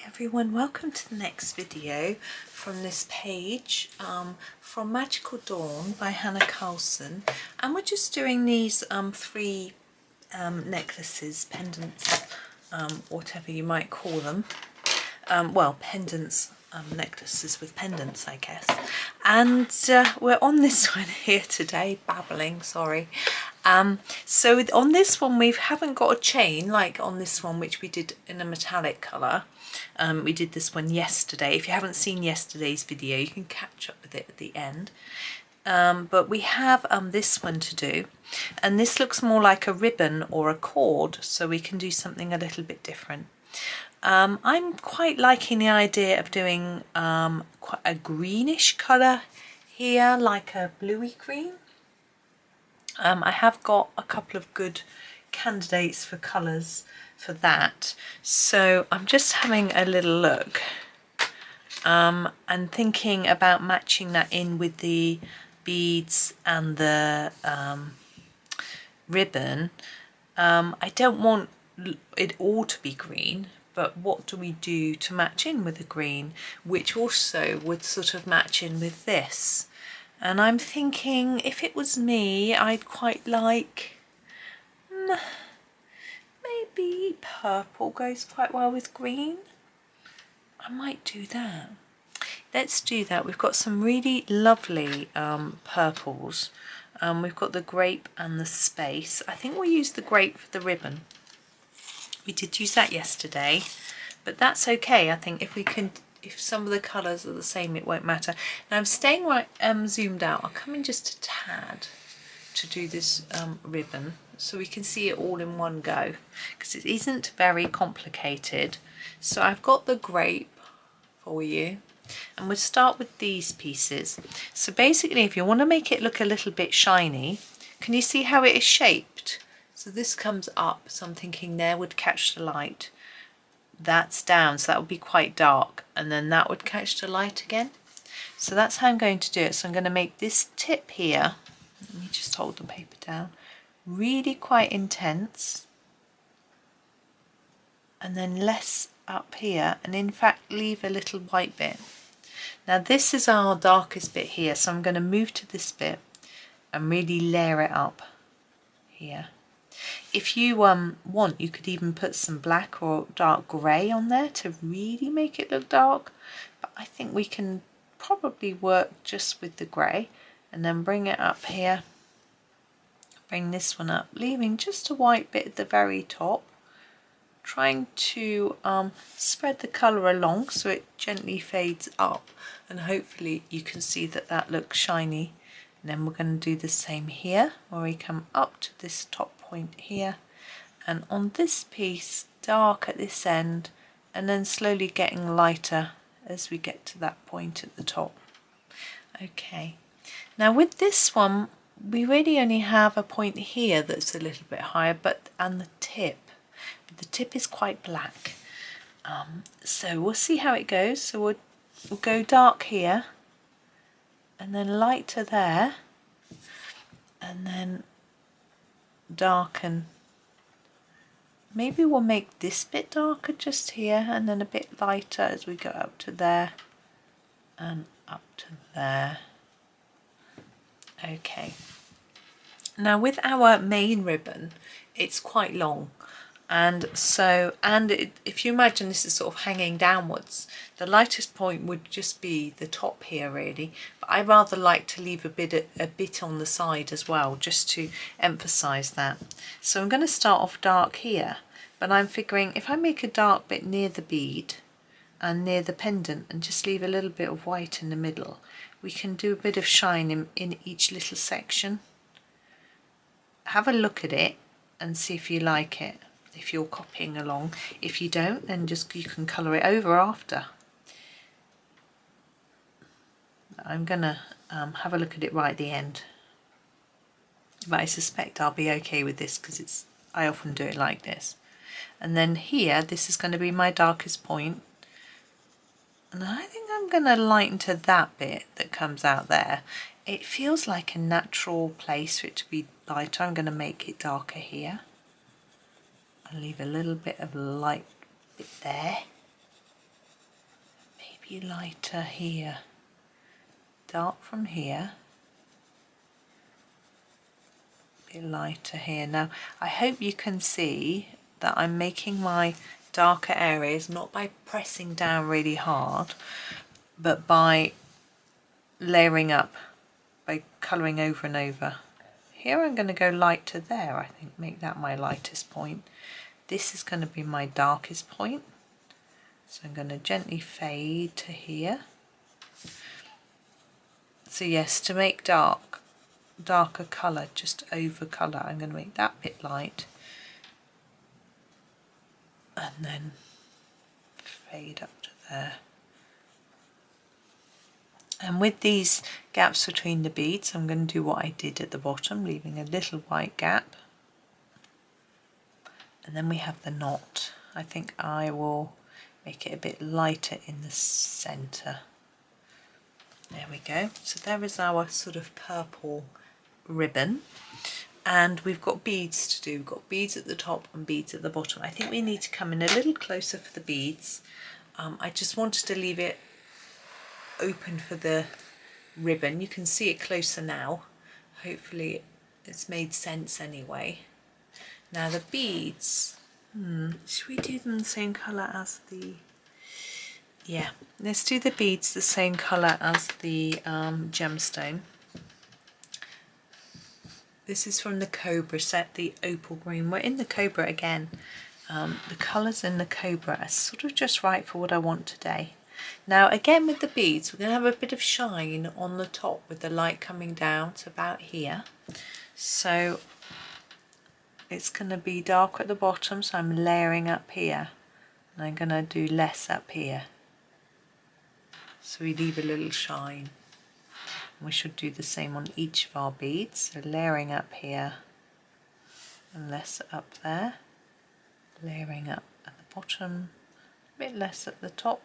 Everyone, welcome to the next video from this page from Magical Dawn by Hanna Karlzon, and we're just doing these three necklaces, pendants, whatever you might call them, well, pendants, necklaces with pendants, I guess. And we're on this one here today, babbling, sorry. So on this one we haven't got a chain like on this one, which we did in a metallic colour. We did this one yesterday. If you haven't seen yesterday's video, you can catch up with it at the end. But we have this one to do, and this looks more like a ribbon or a cord, so we can do something a little bit different. I'm quite liking the idea of doing quite a greenish colour here, like a bluey green. I have got a couple of good candidates for colours for that, so I'm just having a little look and thinking about matching that in with the beads and the ribbon. I don't want it all to be green, but what do we do to match in with the green, which also would sort of match in with this? And I'm thinking, if it was me, I'd quite like, maybe purple goes quite well with green. I might do that. Let's do that. We've got some really lovely purples. We've got the grape and the space. I think we'll use the grape for the ribbon. We did use that yesterday, but that's okay. I think if some of the colours are the same, it won't matter. Now I'm staying right zoomed out. I'll come in just a tad to do this ribbon so we can see it all in one go, because it isn't very complicated. So I've got the grape for you, and we'll start with these pieces. So basically, if you want to make it look a little bit shiny, can you see how it is shaped? So this comes up, so I'm thinking there would catch the light. That's down, so that would be quite dark, and then that would catch the light again. So that's how I'm going to do it. So I'm going to make this tip here, let me just hold the paper down, really quite intense, and then less up here, and in fact leave a little white bit. Now this is our darkest bit here, so I'm going to move to this bit and really layer it up here. If you want, you could even put some black or dark grey on there to really make it look dark, but I think we can probably work just with the grey, and then bring it up here, bring this one up, leaving just a white bit at the very top, trying to spread the colour along so it gently fades up, and hopefully you can see that that looks shiny. And then we're going to do the same here, where we come up to this top point here, and on this piece dark at this end, and then slowly getting lighter as we get to that point at the top. Okay, now with this one we really only have a point here that's a little bit higher, and the tip is quite black. So we'll see how it goes. So we'll go dark here, and then lighter there, and then darken. Maybe we'll make this bit darker just here, and then a bit lighter as we go up to there and up to there. Okay, now with our main ribbon, it's quite long, and so if you imagine this is sort of hanging downwards, the lightest point would just be the top here really, but I rather like to leave a bit on the side as well, just to emphasize that. So I'm going to start off dark here, but I'm figuring if I make a dark bit near the bead and near the pendant and just leave a little bit of white in the middle, we can do a bit of shine in each little section. Have a look at it and see if you like it, if you're copying along. If you don't, then you can colour it over after. I'm gonna have a look at it right at the end, but I suspect I'll be okay with this because I often do it like this. And then here, this is going to be my darkest point, and I think I'm going to lighten to that bit that comes out there. It feels like a natural place for it to be lighter. I'm going to make it darker here and leave a little bit of light bit there. be lighter here, dark from here, be lighter here. Now I hope you can see that I'm making my darker areas not by pressing down really hard, but by layering up, by colouring over and over. Here I'm going to go light to there, I think, make that my lightest point. This is going to be my darkest point, so I'm going to gently fade to here. So yes, to make darker colour, just over colour, I'm going to make that bit light and then fade up to there. And with these gaps between the beads, I'm going to do what I did at the bottom, leaving a little white gap. And then we have the knot. I think I will make it a bit lighter in the centre. There we go. So there is our sort of purple ribbon. And we've got beads to do. We've got beads at the top and beads at the bottom. I think we need to come in a little closer for the beads. I just wanted to leave it open for the ribbon. You can see it closer now. Hopefully it's made sense anyway. Now the beads, should we do them the same colour as the, yeah, let's do the beads the same colour as the gemstone. This is from the Cobra set, the opal green. We're in the Cobra again. The colours in the Cobra are sort of just right for what I want today. Now again with the beads, we're going to have a bit of shine on the top with the light coming down to about here. So it's going to be dark at the bottom, so I'm layering up here. And I'm going to do less up here. So we leave a little shine. And we should do the same on each of our beads. So layering up here and less up there. Layering up at the bottom, a bit less at the top.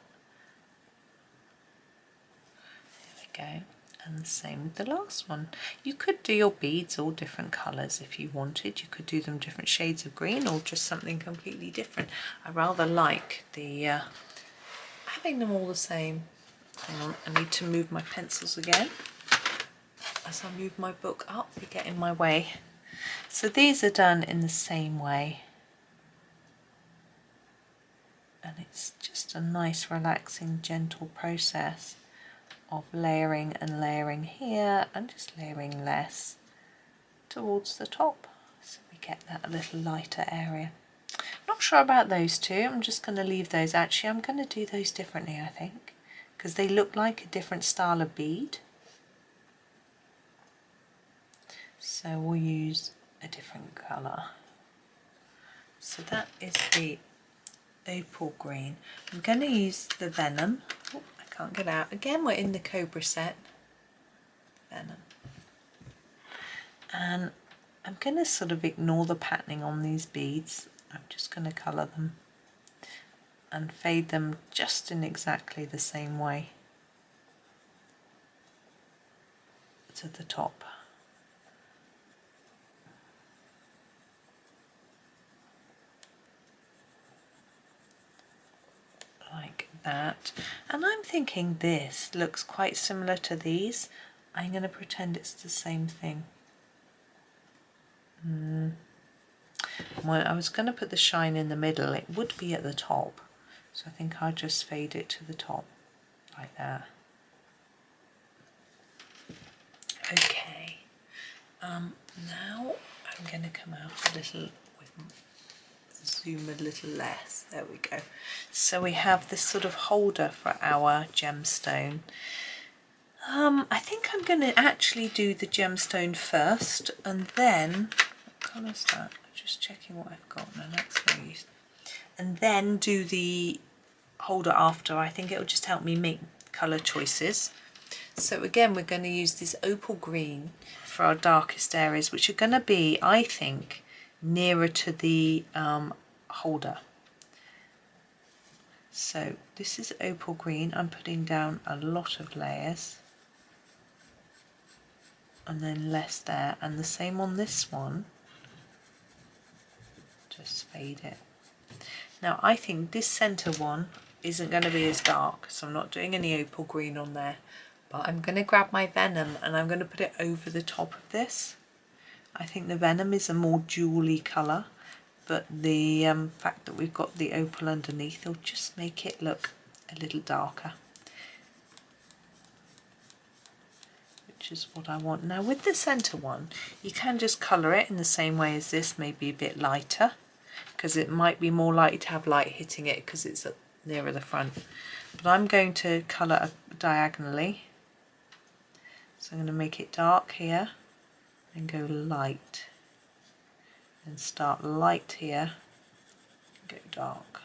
Go, and the same with the last one. You could do your beads all different colours if you wanted. You could do them different shades of green or just something completely different. I rather like the having them all the same. Hang on, I need to move my pencils again. As I move my book up, they get in my way. So these are done in the same way. And it's just a nice, relaxing, gentle process of layering and layering here and just layering less towards the top, so we get that little lighter area. Not sure about those two. I'm just going to leave those. Actually, I'm going to do those differently, I think, because they look like a different style of bead. So we'll use a different colour. So that is the opal green. I'm going to use the venom. Oh, I can't get out. Again, we're in the Cobra set. Venom. And I'm going to sort of ignore the patterning on these beads. I'm just going to colour them and fade them just in exactly the same way to the top. Like that. And I'm thinking this looks quite similar to these. I'm going to pretend it's the same thing. Well, I was going to put the shine in the middle. It would be at the top. So I think I'll just fade it to the top like that. Okay. Now I'm going to come out a little with zoom a little less. There we go. So we have this sort of holder for our gemstone. I think I'm going to actually do the gemstone first, and then what colour is that? Just checking what I've got. No, that's these. And then do the holder after. I think it will just help me make colour choices. So again, we're going to use this opal green for our darkest areas, which are going to be, I think, nearer to the holder. So this is opal green. I'm putting down a lot of layers and then less there, and the same on this one. Just fade it. Now I think this center one isn't going to be as dark, so I'm not doing any opal green on there. But I'm going to grab my venom and I'm going to put it over the top of this. I think the venom is a more jewelly colour, but the fact that we've got the opal underneath will just make it look a little darker, which is what I want. Now with the centre one, you can just colour it in the same way as this, maybe a bit lighter, because it might be more likely to have light hitting it because it's nearer the front. But I'm going to colour diagonally, so I'm going to make it dark here and go light, and start light here and go dark.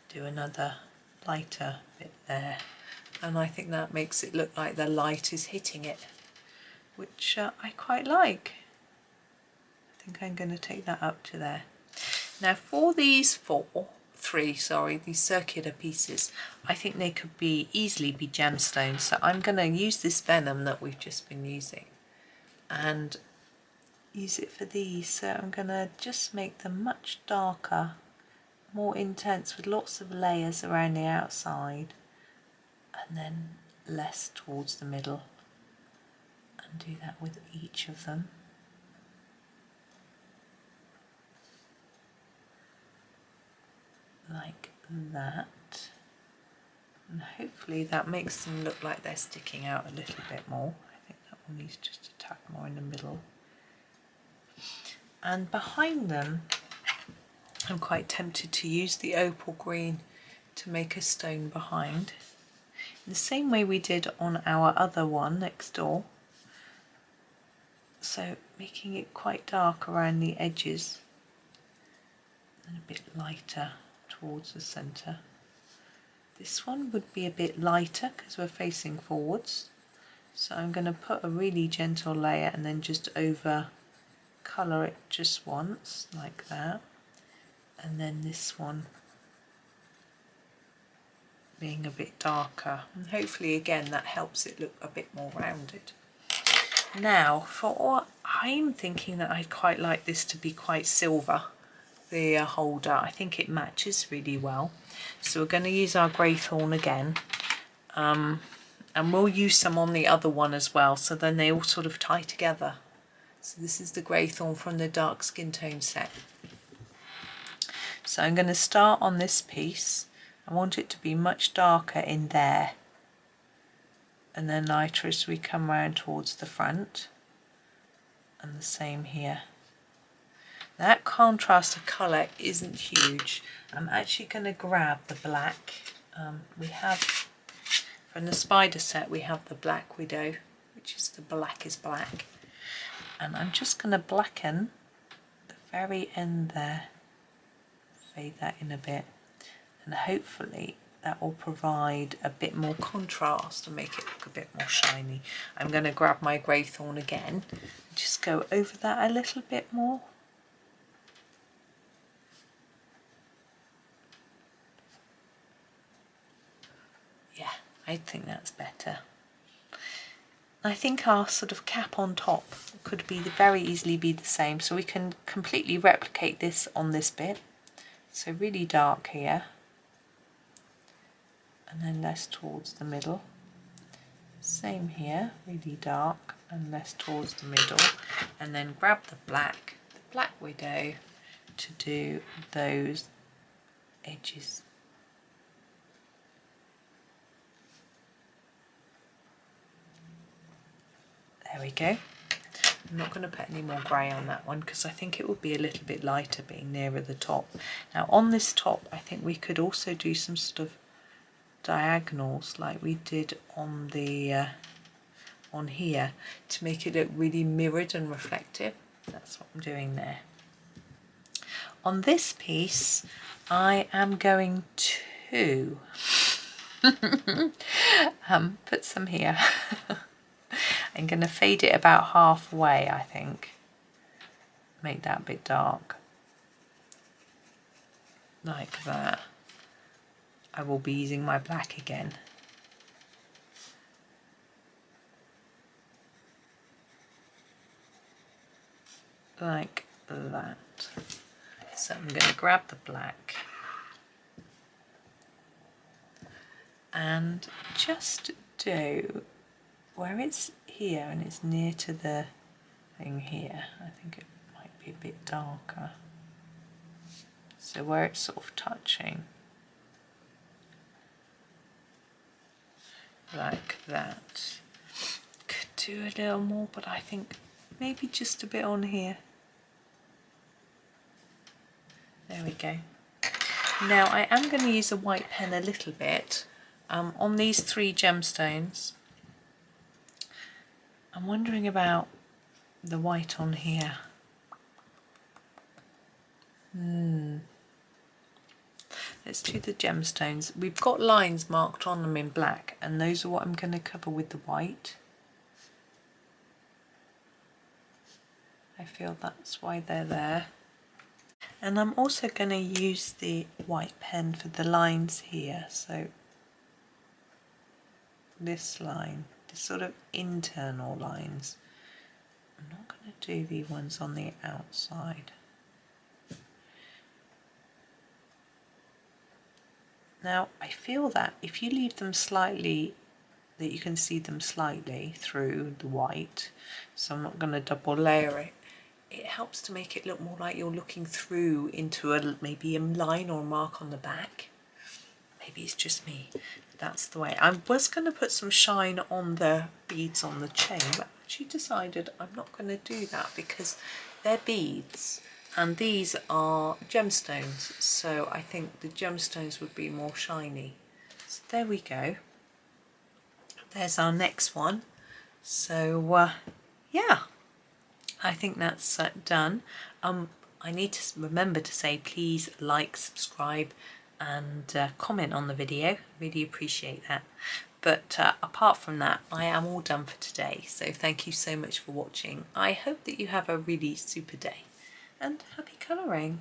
Do another lighter bit there, and I think that makes it look like the light is hitting it, which I quite like. I think I'm going to take that up to there. Now for these these circular pieces, I think they could easily be gemstones, so I'm going to use this venom that we've just been using and use it for these. So I'm going to just make them much darker, more intense, with lots of layers around the outside and then less towards the middle, and do that with each of them. Like that, and hopefully that makes them look like they're sticking out a little bit more. I think that one needs just a tap more in the middle. And behind them, I'm quite tempted to use the opal green to make a stone behind, in the same way we did on our other one next door. So making it quite dark around the edges and a bit lighter towards the centre. This one would be a bit lighter because we're facing forwards, so I'm going to put a really gentle layer and then just over colour it just once like that, and then this one being a bit darker, and hopefully again that helps it look a bit more rounded. Now for what I'm thinking, that I'd quite like this to be quite silver, the holder. I think it matches really well, so we're going to use our greythorn again, and we'll use some on the other one as well, so then they all sort of tie together. So this is the greythorn from the dark skin tone set. So I'm going to start on this piece. I want it to be much darker in there and then lighter as we come round towards the front, and the same here. That contrast of colour isn't huge. I'm actually going to grab the black. We have, from the spider set, we have the Black Widow, which is the blackest black. And I'm just going to blacken the very end there, fade that in a bit, and hopefully that will provide a bit more contrast and make it look a bit more shiny. I'm going to grab my greythorn again and just go over that a little bit more. Yeah, I think that's better. I think our sort of cap on top could be very easily be the same, so we can completely replicate this on this bit. So really dark here, and then less towards the middle. Same here, really dark and less towards the middle, and then grab the Black Widow to do those edges. There we go. I'm not going to put any more grey on that one because I think it would be a little bit lighter being nearer the top. Now on this top I think we could also do some sort of diagonals like we did on the on here to make it look really mirrored and reflective. That's what I'm doing there. On this piece I am going to put some here. I'm going to fade it about halfway, I think. Make that a bit dark. Like that. I will be using my black again. Like that. So I'm going to grab the black and just do where it's here and it's near to the thing here. I think it might be a bit darker. So where it's sort of touching, like that. Could do a little more, but I think maybe just a bit on here. There we go. Now I am going to use a white pen a little bit on these 3 gemstones. I'm wondering about the white on here. Let's do the gemstones. We've got lines marked on them in black, and those are what I'm going to cover with the white. I feel that's why they're there. And I'm also going to use the white pen for the lines here. So this line, the sort of internal lines. I'm not going to do the ones on the outside. Now I feel that if you leave them slightly, that you can see them slightly through the white, so I'm not going to double layer it. It helps to make it look more like you're looking through into maybe a line or a mark on the back. Maybe it's just me. That's the way. I was going to put some shine on the beads on the chain, but I actually decided I'm not going to do that because they're beads and these are gemstones. So I think the gemstones would be more shiny. So there we go. There's our next one. So yeah, I think that's done. I need to remember to say please like, subscribe and comment on the video. Really appreciate that. But apart from that, I am all done for today. So thank you so much for watching. I hope that you have a really super day and happy colouring.